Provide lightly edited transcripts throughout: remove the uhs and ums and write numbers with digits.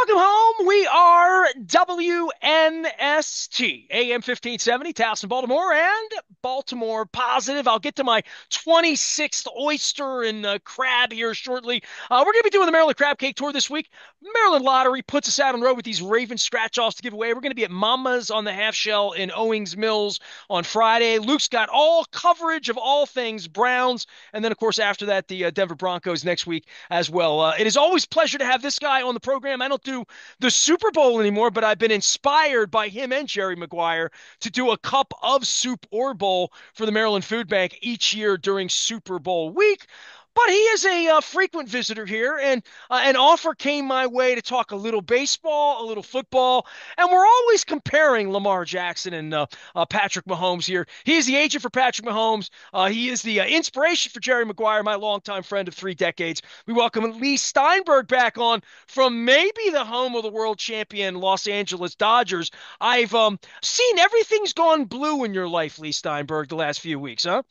Welcome home. We are WNST, AM 1570, Towson, Baltimore, and Baltimore Positive. I'll get to my 26th oyster and crab here shortly. We're going to be doing the Maryland Crab Cake Tour this week. Maryland Lottery puts us out on the road with these Raven scratch-offs to give away. We're going to be at Mama's on the Half Shell in Owings Mills on Friday. Luke's got all coverage of all things Browns. And then, of course, after that, the Denver Broncos next week as well. It is always a pleasure to have this guy on the program. I don't do the Super Bowl anymore, but I've been inspired by him and Jerry Maguire to do a cup of soup or bowl for the Maryland Food Bank each year during Super Bowl week. But he is a frequent visitor here, and an offer came my way to talk a little baseball, a little football, and we're always comparing Lamar Jackson and Patrick Mahomes here. He is the agent for Patrick Mahomes. He is the inspiration for Jerry Maguire, my longtime friend of 3 decades. We welcome Leigh Steinberg back on from maybe the home of the world champion Los Angeles Dodgers. I've seen everything's gone blue in your life, Leigh Steinberg, the last few weeks, huh?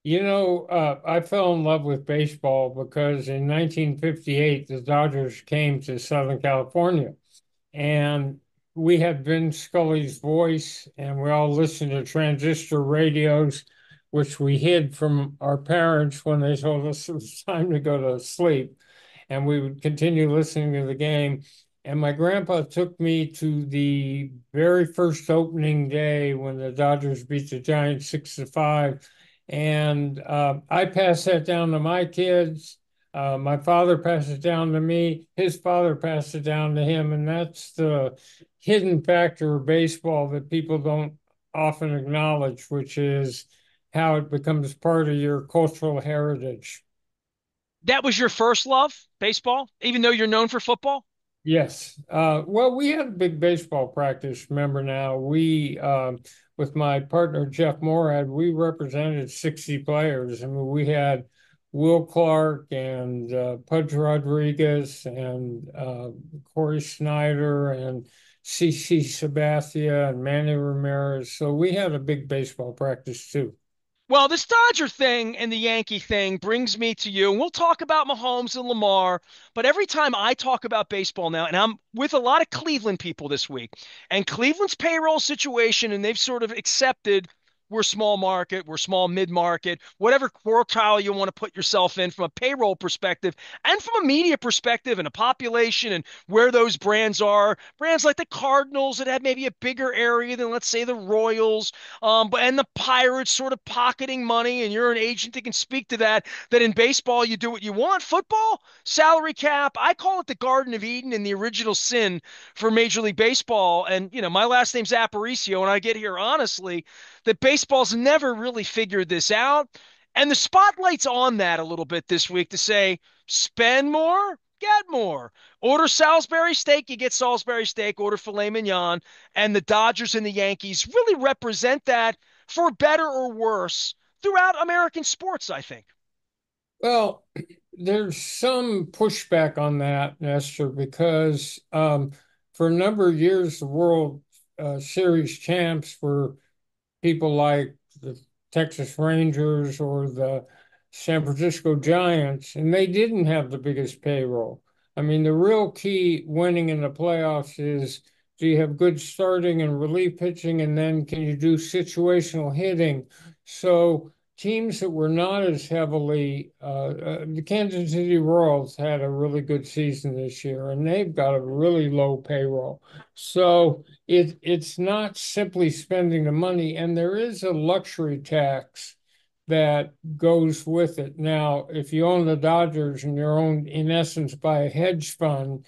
I fell in love with baseball because in 1958, the Dodgers came to Southern California and we had Vin Scully's voice and we all listened to transistor radios, which we hid from our parents when they told us it was time to go to sleep. And we would continue listening to the game. And my grandpa took me to the very first opening day when the Dodgers beat the Giants 6-5. And I passed that down to my kids. My father passed it down to me. His father passed it down to him. And that's the hidden factor of baseball that people don't often acknowledge, which is how it becomes part of your cultural heritage. That was your first love, baseball, even though you're known for football? Yes. Well, we had a big baseball practice. Remember now, with my partner Jeff Morad, we represented 60 players. I mean, we had Will Clark and Pudge Rodriguez and Corey Snyder and CC Sabathia and Manny Ramirez. So we had a big baseball practice too. Well, this Dodger thing and the Yankee thing brings me to you, and we'll talk about Mahomes and Lamar. But every time I talk about baseball now, and I'm with a lot of Cleveland people this week, and Cleveland's payroll situation, and they've sort of accepted we're small market, we're small mid market, whatever quartile you want to put yourself in from a payroll perspective and from a media perspective and a population and where those brands are. Brands like the Cardinals that have maybe a bigger area than, let's say, the Royals, but and the Pirates sort of pocketing money, and you're an agent that can speak to that. That in baseball you do what you want. Football, salary cap. I call it the Garden of Eden and the original sin for Major League Baseball. And my last name's Aparicio, and I get here honestly that baseball's never really figured this out. And the spotlight's on that a little bit this week to say, spend more, get more. Order Salisbury steak, you get Salisbury steak. Order filet mignon. And the Dodgers and the Yankees really represent that for better or worse throughout American sports, I think. Well, there's some pushback on that, Nestor, because for a number of years, the World Series champs were people like the Texas Rangers or the San Francisco Giants, and they didn't have the biggest payroll. I mean, the real key winning in the playoffs is do you have good starting and relief pitching, and then can you do situational hitting? So teams that were not as heavily, the Kansas City Royals had a really good season this year, and they've got a really low payroll. So it's not simply spending the money, and there is a luxury tax that goes with it. Now, if you own the Dodgers and you're owned in essence by a hedge fund,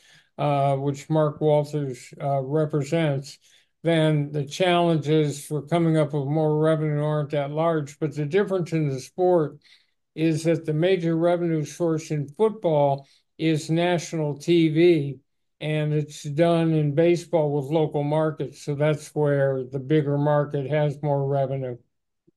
which Mark Walters represents, then the challenges for coming up with more revenue aren't that large. But the difference in the sport is that the major revenue source in football is national TV, and it's done in baseball with local markets. So that's where the bigger market has more revenue.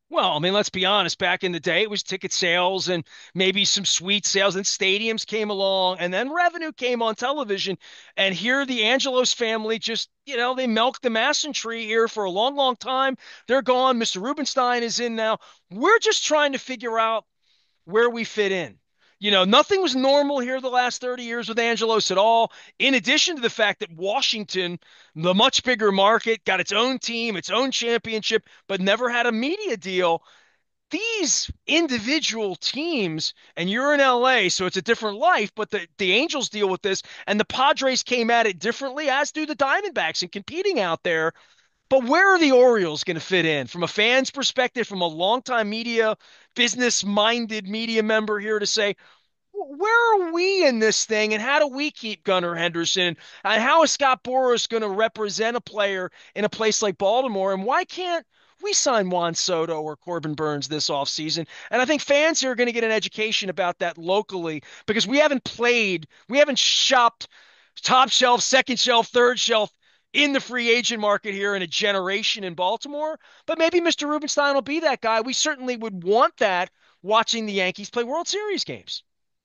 Well, I mean, let's be honest. Back in the day, it was ticket sales and maybe some suite sales, and stadiums came along, and then revenue came on television. And here, the Angelos family just, they milked the Masson tree here for a long, long time. They're gone. Mr. Rubenstein is in now. We're just trying to figure out where we fit in. Nothing was normal here the last 30 years with Angelos at all. In addition to the fact that Washington, the much bigger market, got its own team, its own championship, but never had a media deal. These individual teams, and you're in LA, so it's a different life, but the Angels deal with this, and the Padres came at it differently, as do the Diamondbacks, and competing out there. But where are the Orioles going to fit in from a fan's perspective, from a longtime media, business minded media member here to say, where are we in this thing, and how do we keep Gunnar Henderson? And how is Scott Boras going to represent a player in a place like Baltimore? And why can't we sign Juan Soto or Corbin Burns this offseason? And I think fans here are going to get an education about that locally because we haven't shopped top shelf, second shelf, third shelf in the free agent market here in a generation in Baltimore. But maybe Mr. Rubenstein will be that guy. We certainly would want that watching the Yankees play World Series games.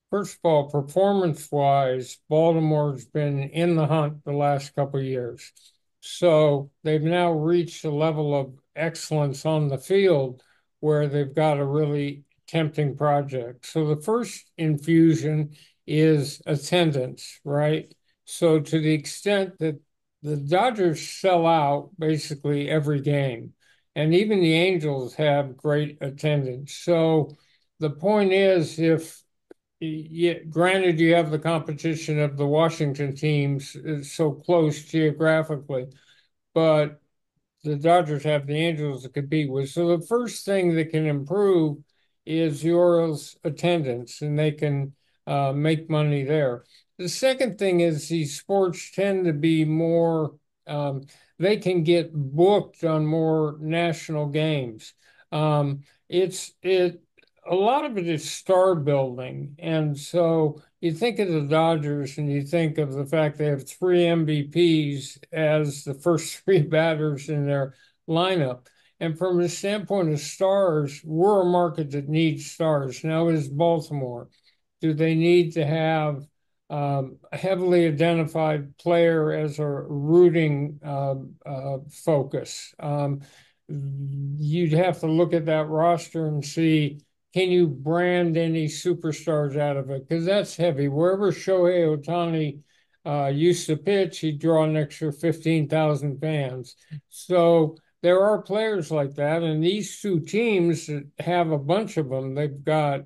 First of all, performance-wise, Baltimore's been in the hunt the last couple of years. So they've now reached a level of excellence on the field where they've got a really tempting project. So the first infusion is attendance, right? So to the extent that the Dodgers sell out basically every game, and even the Angels have great attendance. So the point is, if yeah, granted, you have the competition of the Washington teams so close geographically, but the Dodgers have the Angels to compete with. So the first thing that can improve is the Orioles' attendance, and they can make money there. The second thing is these sports tend to be more, they can get booked on more national games. It a lot of it is star building, and so you think of the Dodgers and you think of the fact they have three MVPs as the first three batters in their lineup. And from a standpoint of stars, we're a market that needs stars. Now is Baltimore. Do they need to have a heavily identified player as a rooting focus? You'd have to look at that roster and see, can you brand any superstars out of it? Because that's heavy. Wherever Shohei Ohtani used to pitch, he'd draw an extra 15,000 fans. So there are players like that. And these two teams have a bunch of them. They've got,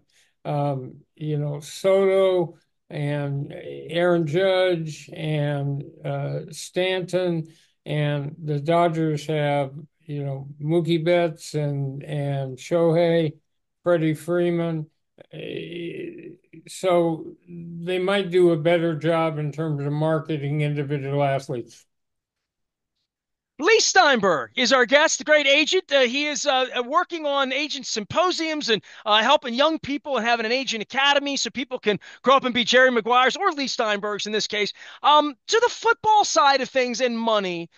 Soto and Aaron Judge and Stanton. And the Dodgers have, Mookie Betts and Shohei. Freddie Freeman. So they might do a better job in terms of marketing individual athletes. Leigh Steinberg is our guest, the great agent. He is working on agent symposiums and helping young people and having an agent academy so people can grow up and be Jerry Maguires or Leigh Steinbergs in this case. To the football side of things and money,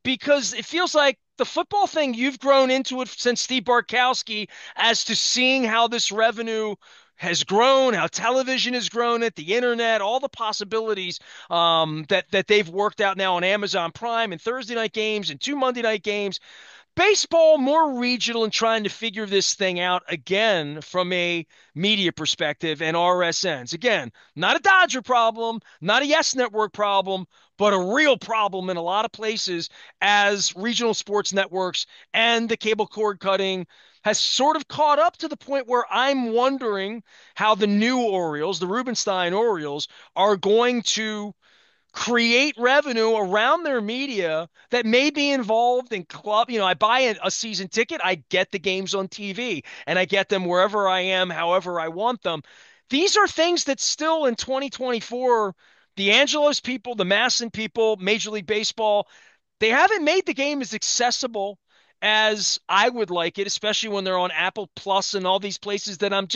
because it feels like the football thing, you've grown into it since Steve Bartkowski as to seeing how this revenue has grown, how television has grown it, the internet, all the possibilities that they've worked out now on Amazon Prime and Thursday night games and two Monday night games. Baseball more regional and trying to figure this thing out again from a media perspective and RSNs. Again, not a Dodger problem, not a Yes Network problem, but a real problem in a lot of places as regional sports networks and the cable cord cutting has sort of caught up to the point where I'm wondering how the new Orioles, the Rubenstein Orioles, are going to create revenue around their media that may be involved in club. I buy a season ticket, I get the games on TV, and I get them wherever I am, however I want them. These are things that still in 2024, the Angelos people, the Masson people, Major League Baseball, they haven't made the game as accessible as I would like it, especially when they're on Apple Plus and all these places that I'm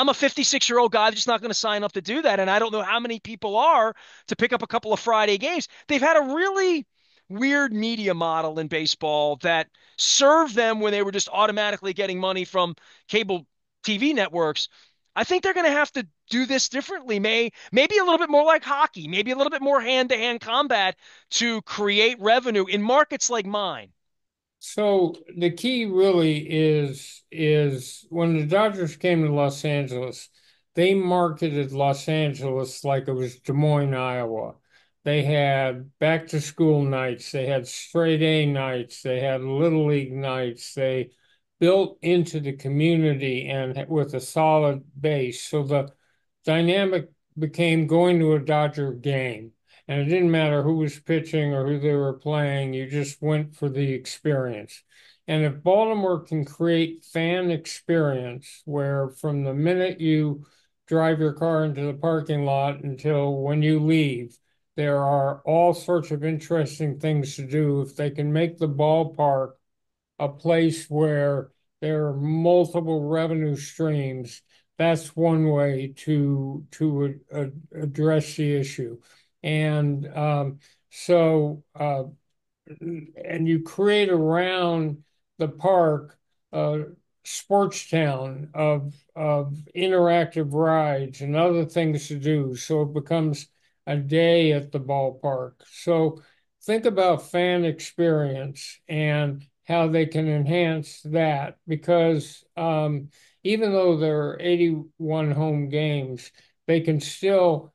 a 56-year-old guy just not going to sign up to do that. And I don't know how many people are to pick up a couple of Friday games. They've had a really weird media model in baseball that served them when they were just automatically getting money from cable TV networks. I think they're going to have to do this differently. Maybe a little bit more like hockey, maybe a little bit more hand-to-hand combat to create revenue in markets like mine. So the key really is when the Dodgers came to Los Angeles, they marketed Los Angeles like it was Des Moines, Iowa. They had back to school nights, they had straight A nights, they had Little League nights. They built into the community and with a solid base. So the dynamic became going to a Dodger game. And it didn't matter who was pitching or who they were playing, you just went for the experience. And if Baltimore can create fan experience where from the minute you drive your car into the parking lot until when you leave, there are all sorts of interesting things to do. If they can make the ballpark a place where there are multiple revenue streams, that's one way to address the issue. And so and you create around the park a sports town of interactive rides and other things to do. So it becomes a day at the ballpark. So think about fan experience and how they can enhance that because even though there are 81 home games, they can still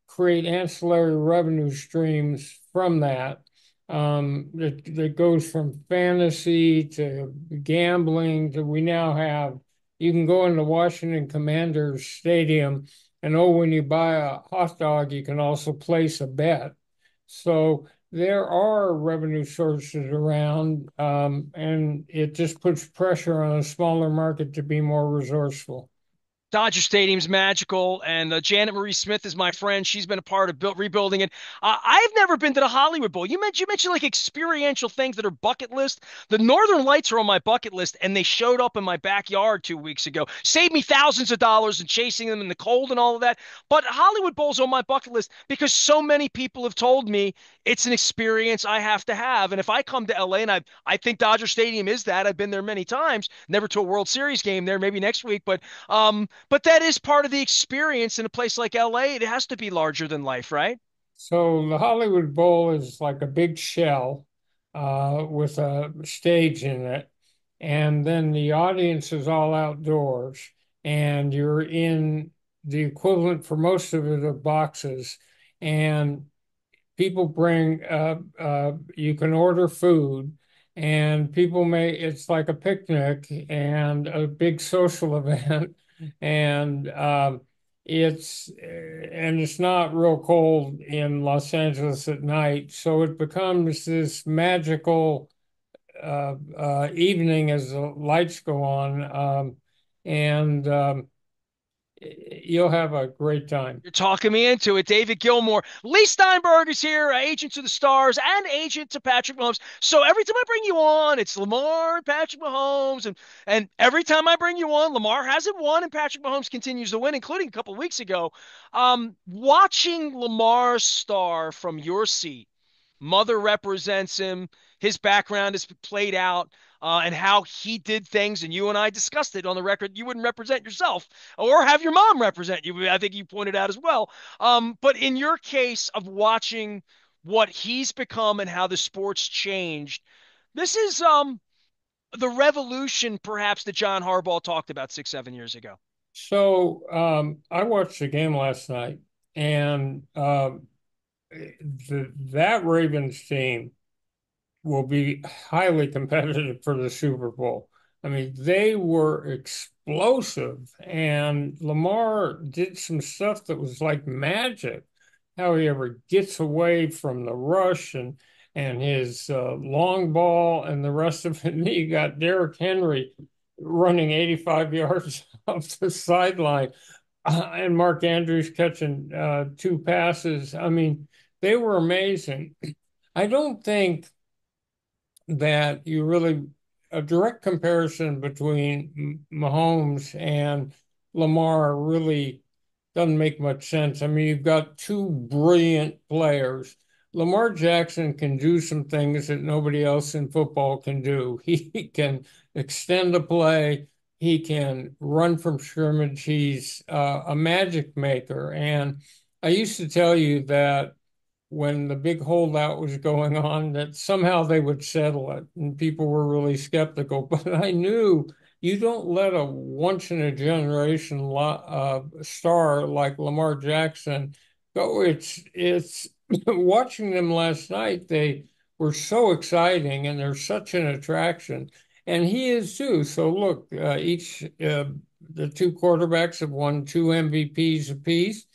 create ancillary revenue streams from that. That goes from fantasy to gambling to we now have, you can go into Washington Commanders Stadium and oh, when you buy a hot dog, you can also place a bet. So there are revenue sources around, and it just puts pressure on a smaller market to be more resourceful. Dodger Stadium's magical, and Janet Marie Smith is my friend. She's been a part of rebuilding it. I've never been to the Hollywood Bowl. You mentioned like experiential things that are bucket list. The Northern Lights are on my bucket list, and they showed up in my backyard 2 weeks ago. Saved me thousands of dollars in chasing them in the cold and all of that. But Hollywood Bowl's on my bucket list because so many people have told me it's an experience I have to have. And if I come to LA, and I think Dodger Stadium is that. I've been there many times. Never to a World Series game there. Maybe next week, but that is part of the experience in a place like LA. It has to be larger than life, right? So the Hollywood Bowl is like a big shell with a stage in it, and then the audience is all outdoors, and you're in the equivalent for most of it of boxes, and people bring you can order food and people may it's like a picnic and a big social event and it's not real cold in Los Angeles at night, so it becomes this magical evening as the lights go on, and you'll have a great time. You're talking me into it. David Gilmour. Leigh Steinberg is here, agent to the stars and agent to Patrick Mahomes. So every time I bring you on, it's Lamar and Patrick Mahomes. And every time I bring you on, Lamar hasn't won and Patrick Mahomes continues to win, including a couple of weeks ago. Watching Lamar star from your seat, mother represents him. His background is played out, and how he did things. And you and I discussed it on the record. You wouldn't represent yourself or have your mom represent you. I think you pointed out as well. But in your case of watching what he's become and how the sport's changed, this is the revolution perhaps that John Harbaugh talked about 6, 7 years ago. So I watched the game last night, and that Ravens team will be highly competitive for the Super Bowl. I mean, they were explosive, and Lamar did some stuff that was like magic. How he ever gets away from the rush and his long ball and the rest of it. And you got Derrick Henry running 85 yards off the sideline, and Mark Andrews catching two passes. I mean, they were amazing. I don't think that you really a direct comparison between Mahomes and Lamar really doesn't make much sense. I mean, you've got two brilliant players. Lamar Jackson can do some things that nobody else in football can do. He can extend a play. He can run from scrimmage. He's a magic maker. And I used to tell you that when the big holdout was going on that somehow they would settle it, and people were really skeptical. But I knew You don't let a once in a generation star like Lamar Jackson go. It's watching them last night. They were so exciting, and they're such an attraction, and he is too. So look, each the two quarterbacks have won two MVPs apiece.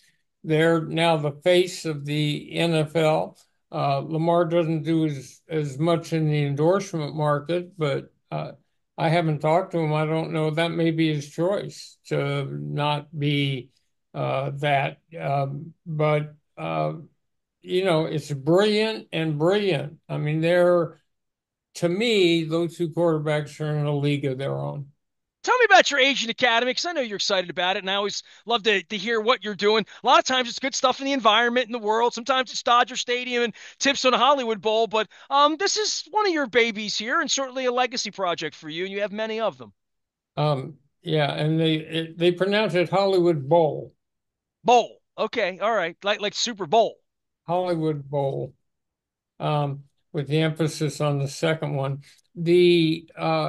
They're now the face of the NFL. Lamar doesn't do as much in the endorsement market, but I haven't talked to him. I don't know. That may be his choice to not be that. But it's brilliant and brilliant. I mean, to me, those two quarterbacks are in a league of their own. Tell me about your agent academy because I know you're excited about it, and I always love to hear what you're doing. A lot of times it's good stuff in the environment in the world. Sometimes it's Dodger Stadium and tips on a Hollywood Bowl, but this is one of your babies here, and certainly a legacy project for you, and you have many of them. Yeah, and they pronounce it Hollywood Bowl, Bowl, okay, all right, like Super Bowl. Hollywood Bowl. um, with the emphasis on the second one. The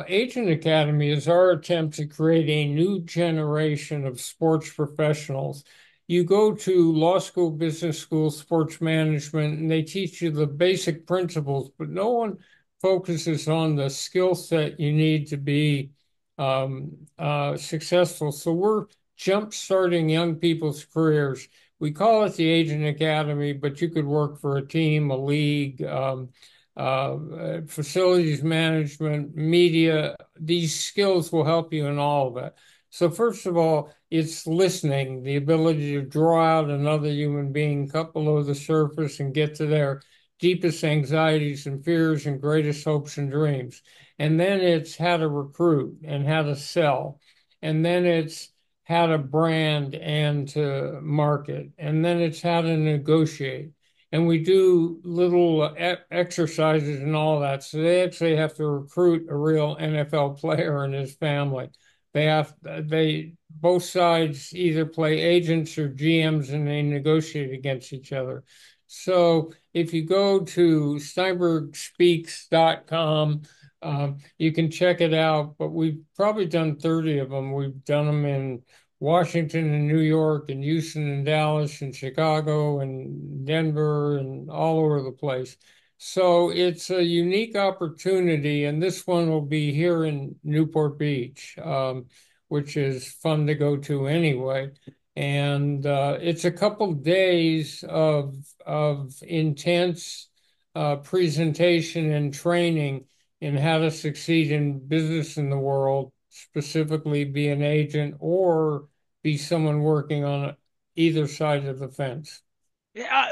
Agent Academy is our attempt to create a new generation of sports professionals. You go to law school, business school, sports management, and they teach you the basic principles, but no one focuses on the skill set you need to be successful. So we're jump starting young people's careers. We call it the Agent Academy, but you could work for a team, a league, facilities management, media. These skills will help you in all of it. So first of all, it's listening, the ability to draw out another human being, cut below the surface and get to their deepest anxieties and fears and greatest hopes and dreams. And then it's how to recruit and how to sell. And then it's how to brand and to market. And then it's how to negotiate. And we do little exercises and all that. So they actually have to recruit a real NFL player and his family. They both sides either play agents or GMs and they negotiate against each other. So if you go to steinbergspeaks.com, you can check it out, but we've probably done 30 of them. We've done them in Washington and New York and Houston and Dallas and Chicago and Denver and all over the place. So it's a unique opportunity, and this one will be here in Newport Beach, which is fun to go to anyway. And it's a couple days of intense presentation and training in how to succeed in business in the world, specifically be an agent or be someone working on either side of the fence.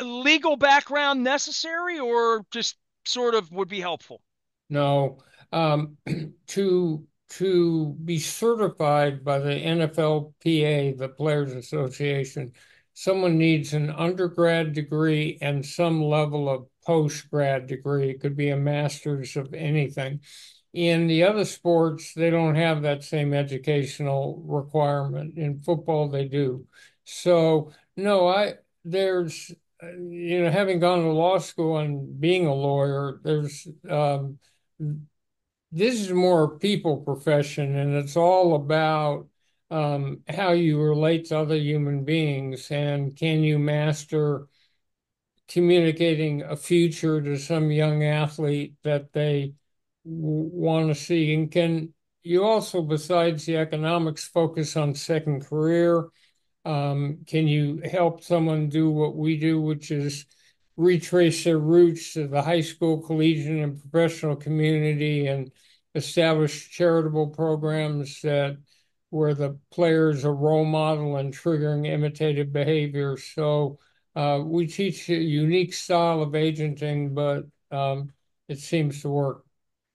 Legal background necessary, or just sort of would be helpful? No, um, to be certified by the NFLPA, the Players Association, someone needs an undergrad degree and some level of post-grad degree. It could be a master's of anything. In the other sports, they don't have that same educational requirement. In football, they do. So, no, having gone to law school and being a lawyer, this is more a people profession, and it's all about how you relate to other human beings and can you master communicating a future to some young athlete that they want to see? And can you also, besides the economics, focus on second career? Can you help someone do what we do, which is retrace their roots to the high school, collegiate, and professional community and establish charitable programs that where the players are role model and triggering imitative behavior? So we teach a unique style of agenting, but it seems to work.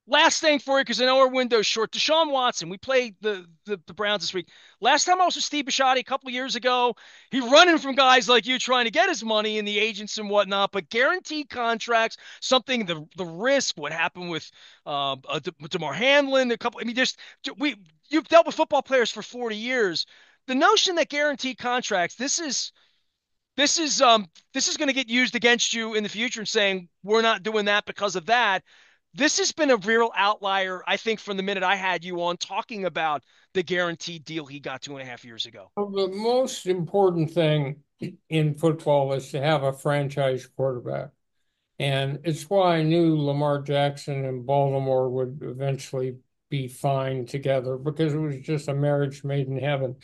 Last thing for you, because I know our window's short. Deshaun Watson, we played the Browns this week. Last time I was with Steve Bisciotti a couple of years ago, he running from guys like you trying to get his money and the agents and whatnot, but guaranteed contracts, something the risk, what happened with DeMar Hamlin, a couple. I mean, just you've dealt with football players for 40 years. The notion that guaranteed contracts, this is going to get used against you in the future and saying we're not doing that because of that. This has been a real outlier, I think, from the minute I had you on talking about the guaranteed deal he got 2.5 years ago. Well, the most important thing in football is to have a franchise quarterback. And it's why I knew Lamar Jackson and Baltimore would eventually be fine together because it was just a marriage made in heaven.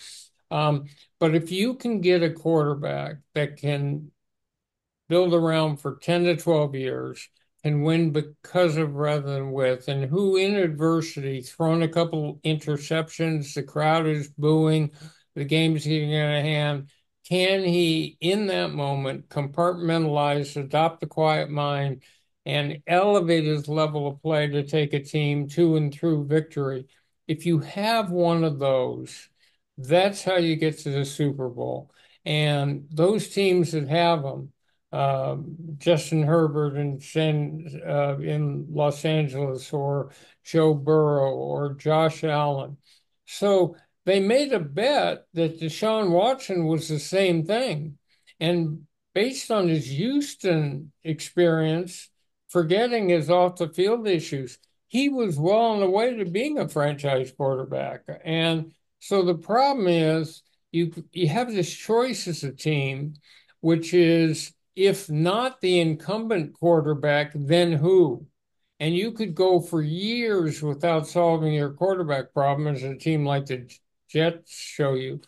Um, but if you can get a quarterback that can build around for 10 to 12 years and win because of rather than with, and who in adversity thrown a couple interceptions, the crowd is booing, the game's getting out of hand. Can he, in that moment, compartmentalize, adopt a quiet mind, and elevate his level of play to take a team to and through victory? If you have one of those, that's how you get to the Super Bowl. And those teams that have them, Justin Herbert in Los Angeles, or Joe Burrow, or Josh Allen. So they made a bet that Deshaun Watson was the same thing. And based on his Houston experience, forgetting his off the field issues, he was well on the way to being a franchise quarterback. And so the problem is you have this choice as a team, which is if not the incumbent quarterback, then who? And you could go for years without solving your quarterback problem, as a team like the Jets show you.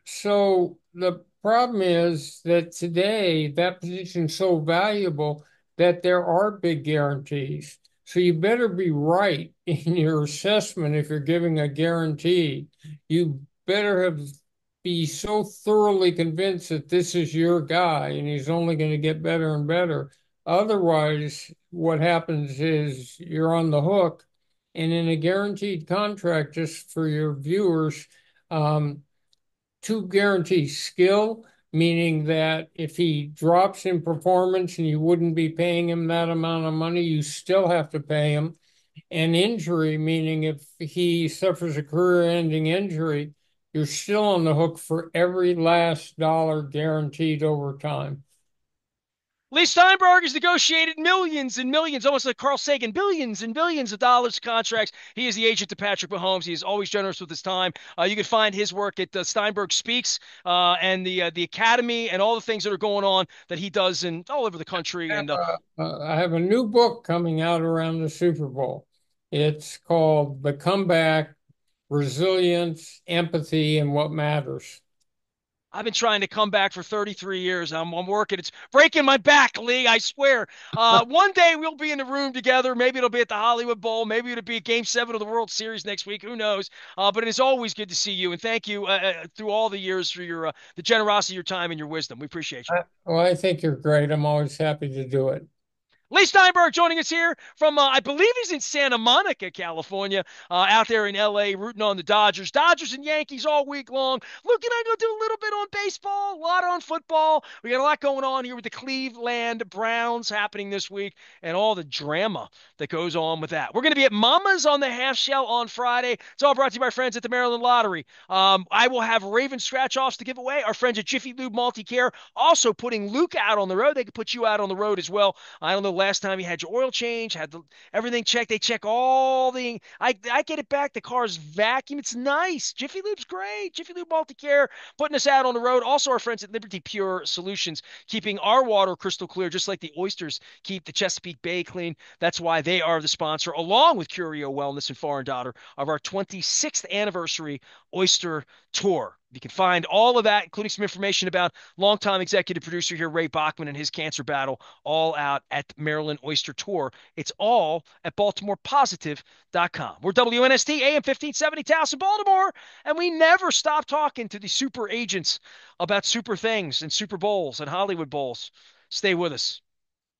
So the problem is that today that position is so valuable that there are big guarantees. So you better be right in your assessment if you're giving a guarantee. You better be so thoroughly convinced that this is your guy and he's only going to get better and better. Otherwise, what happens is you're on the hook. And in a guaranteed contract, just for your viewers, um, two guarantees: skill, meaning that if he drops in performance and you wouldn't be paying him that amount of money, you still have to pay him; and injury, meaning if he suffers a career-ending injury, you're still on the hook for every last dollar, guaranteed over time. Leigh Steinberg has negotiated millions and millions, almost like Carl Sagan, billions and billions of dollars contracts. He is the agent to Patrick Mahomes. He is always generous with his time. You can find his work at Steinberg Speaks and the Academy and all the things that are going on that he does in all over the country. And I have a new book coming out around the Super Bowl. It's called The Comeback: Resilience, Empathy, and What Matters. I've been trying to come back for 33 years. I'm working. It's breaking my back, Lee. I swear. One day we'll be in the room together. Maybe it'll be at the Hollywood Bowl. Maybe it'll be at Game 7 of the World Series next week. Who knows? But it is always good to see you. And thank you through all the years for your the generosity of your time and your wisdom. We appreciate you. Well, I think you're great. I'm always happy to do it. Leigh Steinberg joining us here from, I believe he's in Santa Monica, California, out there in LA, rooting on the Dodgers. Dodgers and Yankees all week long. Luke and I going to do a little bit on baseball, a lot on football. We got a lot going on here with the Cleveland Browns happening this week and all the drama that goes on with that. We're going to be at Mama's on the Half Shell on Friday. It's all brought to you by friends at the Maryland Lottery. I will have Raven scratch-offs to give away. Our friends at Jiffy Lube Multi-Care also putting Luke out on the road. They can put you out on the road as well. I don't know last time you had your oil change, had everything checked. They check all the. I get it back. The car's vacuum. It's nice. Jiffy Lube's great. Jiffy Lube Multi-Care putting us out on the road. Also, our friends at Liberty Pure Solutions keeping our water crystal clear, just like the oysters keep the Chesapeake Bay clean. That's why they are the sponsor, along with Curio Wellness and Foreign Daughter, of our 26th anniversary oyster tour. You can find all of that, including some information about longtime executive producer here, Ray Bachman, and his cancer battle, all out at Maryland Oyster Tour. It's all at BaltimorePositive.com. We're WNST AM 1570 Towson, Baltimore, and we never stop talking to the super agents about super things and Super Bowls and Hollywood Bowls. Stay with us.